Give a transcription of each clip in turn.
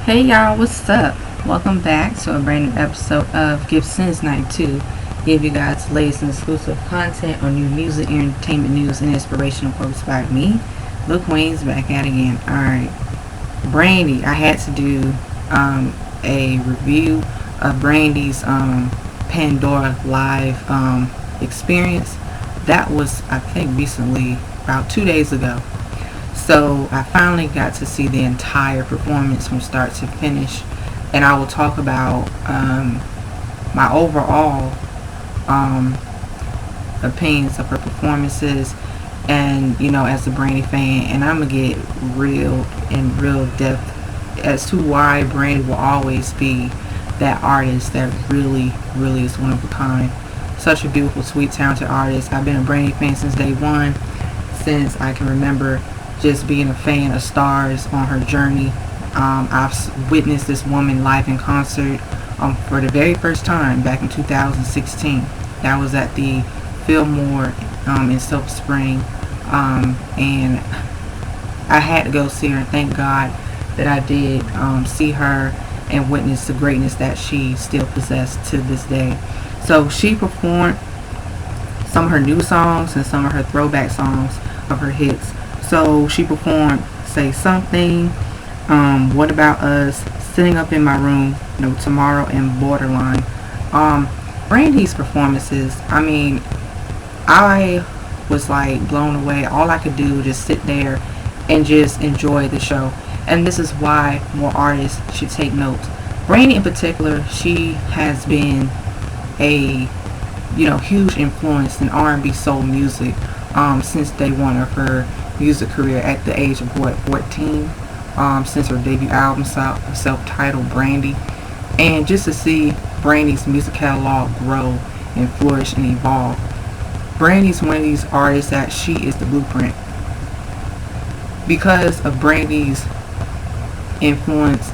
Hey y'all, what's up? Welcome back to a brand new episode of Gibson's Night 2. Give you guys the latest and exclusive content on new music, entertainment news, and inspirational quotes by me. Luke Wayne's back at it again. Alright, Brandy. I had to do a review of Brandy's Pandora live experience. That was, I think, recently, about 2 days ago. So I finally got to see the entire performance from start to finish, and I will talk about my overall opinions of her performances, and as a Brandy fan, and I'm gonna get real depth as to why Brandy will always be that artist that really is one of a kind. Such a beautiful, sweet, talented artist. I've been a Brandy fan since day one, since I can remember just being a fan of stars on her journey. I've witnessed this woman live in concert for the very first time back in 2016. That was at the Fillmore in Silver Spring, and I had to go see her, and thank God that I did see her and witness the greatness that she still possessed to this day. So she performed some of her new songs and some of her throwback songs of her hits. So she performed Say Something, What About Us, Sitting Up in My Room, Tomorrow, and Borderline. Brandy's performances, I was like blown away. All I could do was just sit there and just enjoy the show. And this is why more artists should take notes. Brandy in particular, she has been a huge influence in R&B soul music since day one of her music career at the age of 14, since her debut album self-titled Brandy. And just to see Brandy's music catalog grow and flourish and evolve. Brandy's one of these artists that she is the blueprint. Because of Brandy's influence,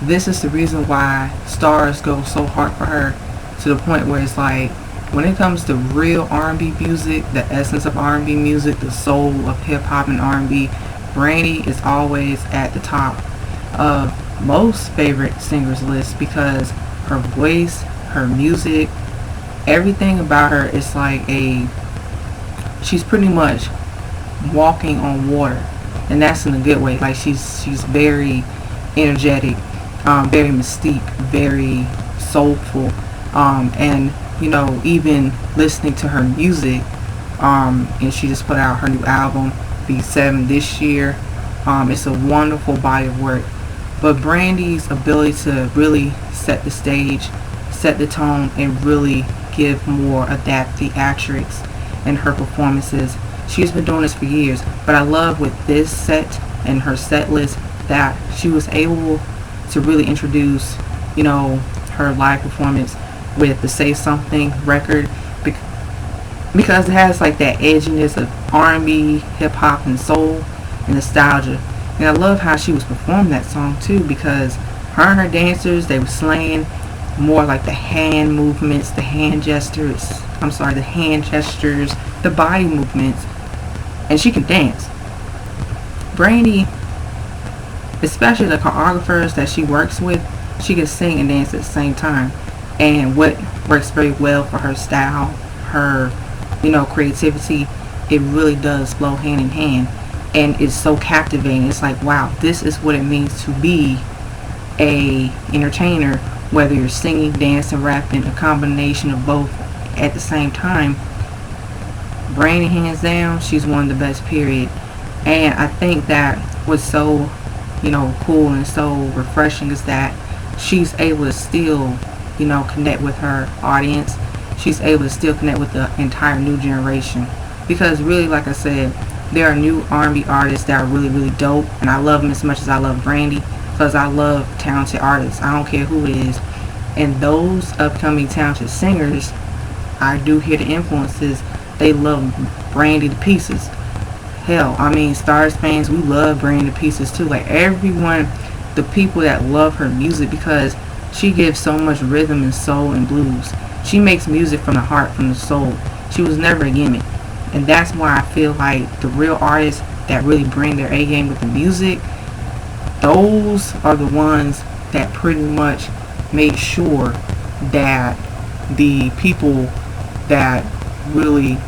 this is the reason why stars go so hard for her, to the point where it's like, when it comes to real R&B music, the essence of R&B music, the soul of hip-hop and R&B, Brandy is always at the top of most favorite singers lists, because her voice, her music, everything about her is like she's pretty much walking on water, and that's in a good way. Like she's very energetic, very mystique, very soulful, and even listening to her music, and she just put out her new album B7 this year. It's a wonderful body of work. But Brandy's ability to really set the stage, set the tone, and really give more of that theatrics in her performances, she's been doing this for years. But I love with this set and her set list that she was able to really introduce her live performance with the Say Something record, because it has like that edginess of R&B, hip-hop, and soul and nostalgia. And I love how she was performing that song too, because her and her dancers, they were slaying more like the hand movements, the hand gestures, the body movements, and she can dance. Brandy, especially the choreographers that she works with, she can sing and dance at the same time. And what works very well for her style, her creativity, it really does flow hand in hand, and it's so captivating. It's like, wow, this is what it means to be a entertainer, whether you're singing, dancing, rapping, a combination of both at the same time. Brandy, hands down, she's one of the best, period. And I think that what's so cool and so refreshing is that she's able to still connect with her audience. She's able to still connect with the entire new generation, because really, like I said, there are new R&B artists that are really dope, and I love them as much as I love Brandy, because I love talented artists. I don't care who it is. And those upcoming talented singers, I do hear the influences. They love Brandy to pieces. Hell, Stars fans, we love Brandy to pieces too. Like everyone, the people that love her music, because she gives so much rhythm and soul and blues. She makes music from the heart, from the soul. She was never a gimmick. And that's why I feel like the real artists that really bring their A game with the music, those are the ones that pretty much made sure that the people that really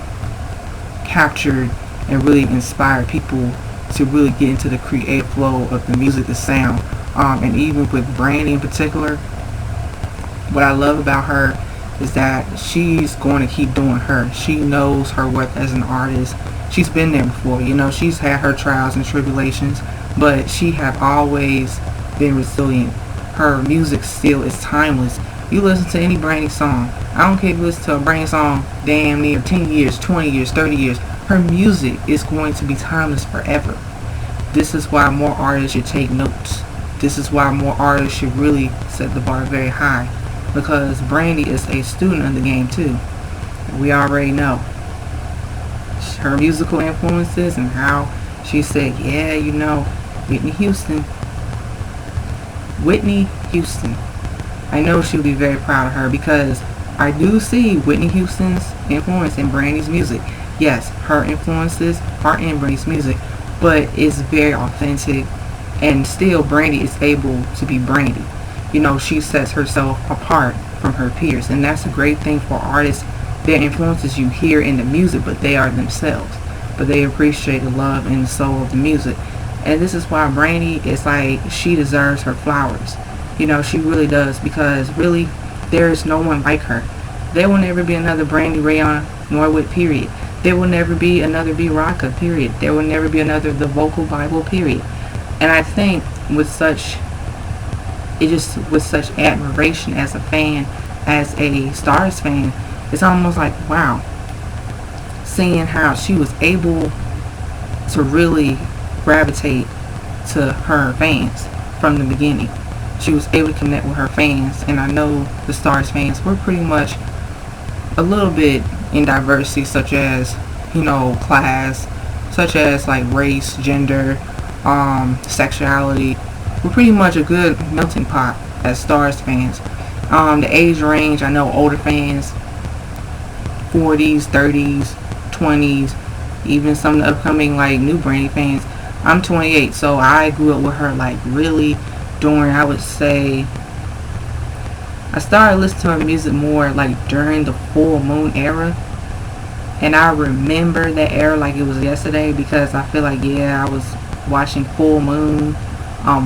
captured and really inspired people to really get into the creative flow of the music, the sound, and even with Brandy in particular, what I love about her is that she's going to keep doing her. She knows her worth as an artist. She's been there before, you know, she's had her trials and tribulations, but she have always been resilient. Her music still is timeless. You listen to any Brandy song, I don't care if you listen to a Brandy song damn near 10 years, 20 years, 30 years, her music is going to be timeless forever. This is why more artists should take notes. This is why more artists should really set the bar very high, because Brandy is a student of the game too. We already know her musical influences and how she said, yeah, you know, Whitney Houston. I know she'll be very proud of her, because I do see Whitney Houston's influence in Brandy's music. Yes, her influences are in Brandy's music, but it's very authentic, and still Brandy is able to be Brandy. You know, she sets herself apart from her peers, and that's a great thing for artists. Their influences you hear in the music, but they are themselves, but they appreciate the love and the soul of the music. And this is why Brandy is like, she deserves her flowers. You know, she really does, because really there is no one like her. There will never be another Brandy Rayon Norwood, period. There will never be another B Rocka, period. There will never be another The Vocal Bible, period. And I think with such admiration as a fan, as a Stars fan, it's almost like, wow, seeing how she was able to really gravitate to her fans from the beginning. She was able to connect with her fans, and I know the Stars fans were pretty much a little bit in diversity, such as, you know, class, such as like race, gender, sexuality. We're pretty much a good melting pot as Stars fans. The age range, I know older fans, 40s, 30s, 20s, even some of the upcoming like new Brandy fans. I'm 28, so I grew up with her like really during, I would say, I started listening to her music more like during the full moon era, and I remember that era like it was yesterday, because I feel like, yeah, I was watching Full Moon,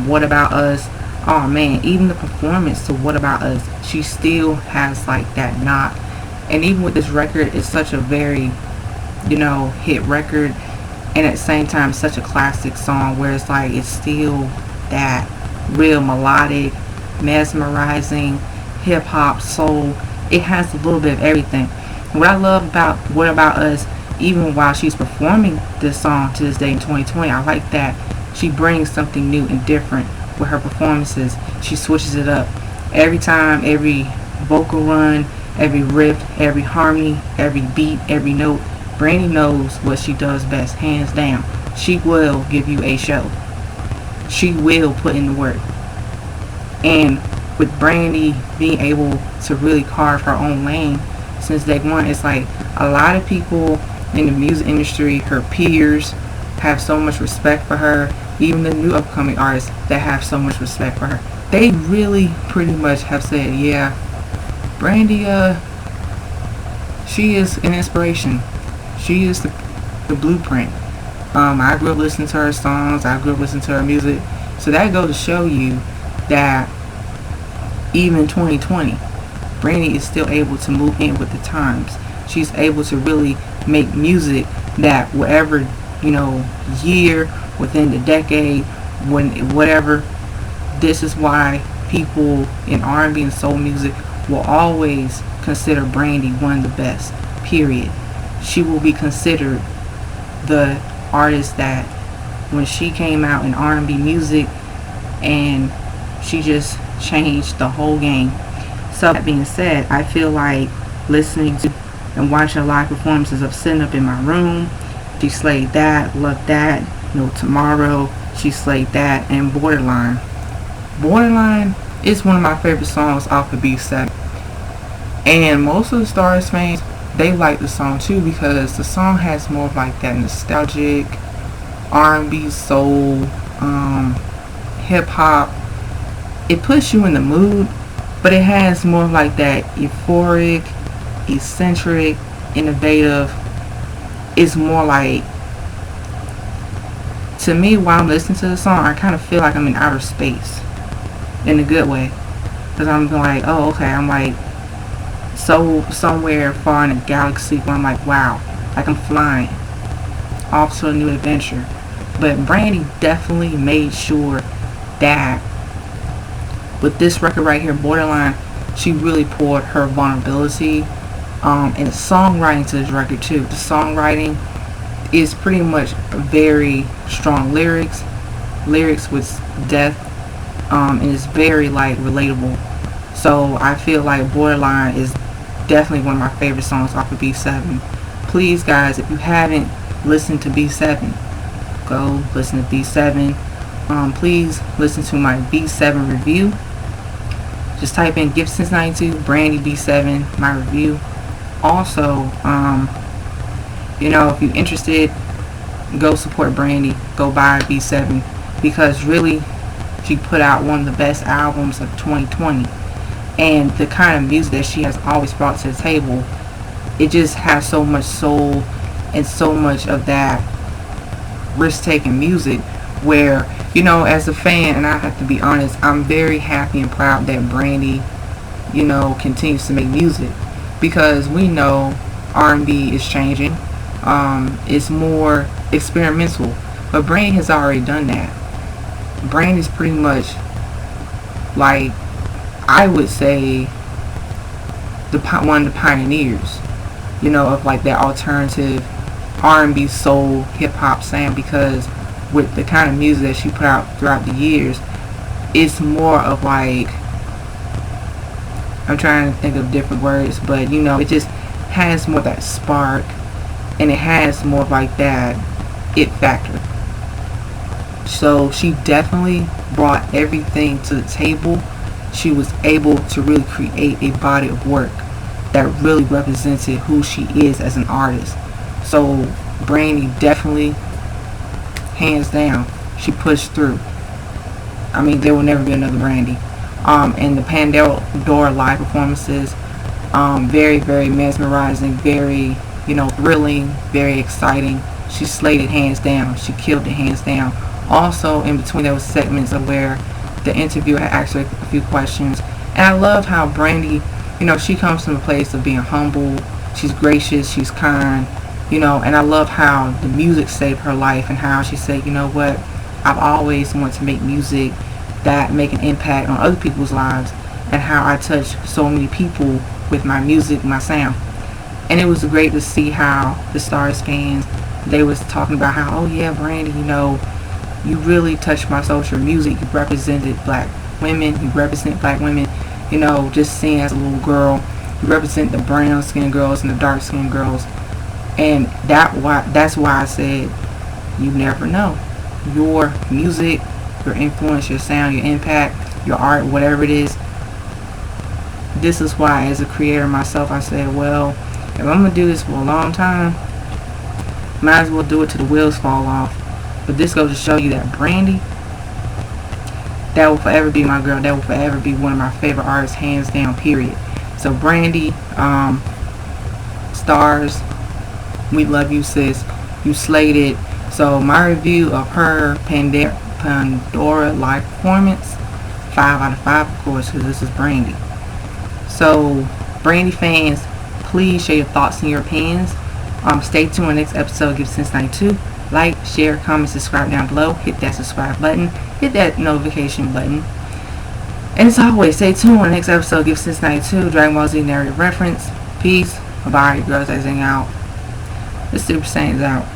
What About Us. Oh man, even the performance to What About Us, she still has like that knock. And even with this record, it's such a very, you know, hit record, and at the same time such a classic song, where it's like it's still that real melodic, mesmerizing hip hop, soul. It has a little bit of everything. What I love about What About Us, even while she's performing this song to this day in 2020, I like that she brings something new and different with her performances. She switches it up every time, every vocal run, every riff, every harmony, every beat, every note. Brandy knows what she does best, hands down. She will give you a show. She will put in the work. And with Brandy being able to really carve her own lane since day one, it's like a lot of people in the music industry, her peers, have so much respect for her. Even the new upcoming artists that have so much respect for her, they really pretty much have said, yeah, Brandy, she is an inspiration. She is the blueprint. I grew up listening to her songs. I grew up listening to her music. So that goes to show you that even in 2020, Brandy is still able to move in with the times. She's able to really make music that whatever, you know, year, within the decade, whatever. This is why people in R&B and soul music will always consider Brandy one of the best, period. She will be considered the artist that when she came out in R&B music, and she just changed the whole game. So that being said, I feel like listening to and watching live performances of Sitting Up in My Room, she slayed that, Love That, No Tomorrow, she slayed that, and Borderline. Borderline is one of my favorite songs off the B7. And most of the Stars fans, they like the song too, because the song has more of like that nostalgic R&B soul, hip hop. It puts you in the mood, but it has more of like that euphoric, eccentric, innovative. It's more like, to me, while I'm listening to the song, I kind of feel like I'm in outer space in a good way, because I'm like, oh, okay, I'm like so somewhere far in a galaxy where I'm like, wow, like I'm flying off to a new adventure. But Brandy definitely made sure that with this record right here, Borderline, she really poured her vulnerability and songwriting to this record too. The songwriting is pretty much very strong lyrics with depth, and it's very like relatable. So I feel like Borderline is definitely one of my favorite songs off of B7. Please guys, if you haven't listened to B7, go listen to B7. Please listen to my B7 review. Just type in Gift Since 92 Brandy B7 my review. Also, if you're interested, go support Brandy, go buy B7, because really she put out one of the best albums of 2020, and the kind of music that she has always brought to the table, it just has so much soul and so much of that risk-taking music where, as a fan, and I have to be honest, I'm very happy and proud that Brandy, continues to make music, because we know R&B is changing. It's more experimental, but Brandy has already done that. Brandy's pretty much, like, I would say, one of the pioneers, of like that alternative R&B, soul, hip hop sound, because with the kind of music that she put out throughout the years, it's more of like, I'm trying to think of different words, but it just has more of that spark, and it has more of like that it factor. So she definitely brought everything to the table. She was able to really create a body of work that really represented who she is as an artist. So Brandy definitely, hands down, she pushed through. I mean, there will never be another Brandy. And the Pandora live performances, very, very mesmerizing, very, thrilling, very exciting. She slayed it hands down. She killed it hands down. Also, in between, there was segments of where the interviewer had asked her a few questions. And I love how Brandy, she comes from a place of being humble. She's gracious. She's kind. And I love how the music saved her life, and how she said, what, I've always wanted to make music that make an impact on other people's lives, and how I touch so many people with my music, my sound. And it was great to see how the Stars fans, they was talking about how, oh yeah, Brandy, you really touched my soul with your music. You represented black women. You represent black women. Just seeing as a little girl, you represent the brown skinned girls and the dark skinned girls. And that's why I said, you never know. Your music, your influence, your sound, your impact, your art, whatever it is. This is why, as a creator myself, I said, well, if I'm going to do this for a long time, might as well do it till the wheels fall off. But this goes to show you that Brandy, that will forever be my girl. That will forever be one of my favorite artists, hands down, period. So Brandy, Stars, we love you, sis. You slayed it. So my review of her Pandora live performance, 5 out of 5, of course, because this is Brandy. So Brandy fans, please share your thoughts and your opinions. Stay tuned on the next episode of Gift Since 92. Like, share, comment, subscribe down below. Hit that subscribe button. Hit that notification button. And as always, stay tuned on the next episode of Gift Since 92, Dragon Ball Z narrative reference. Peace. Bye-bye, girls. Everything out. The Super Saiyans out.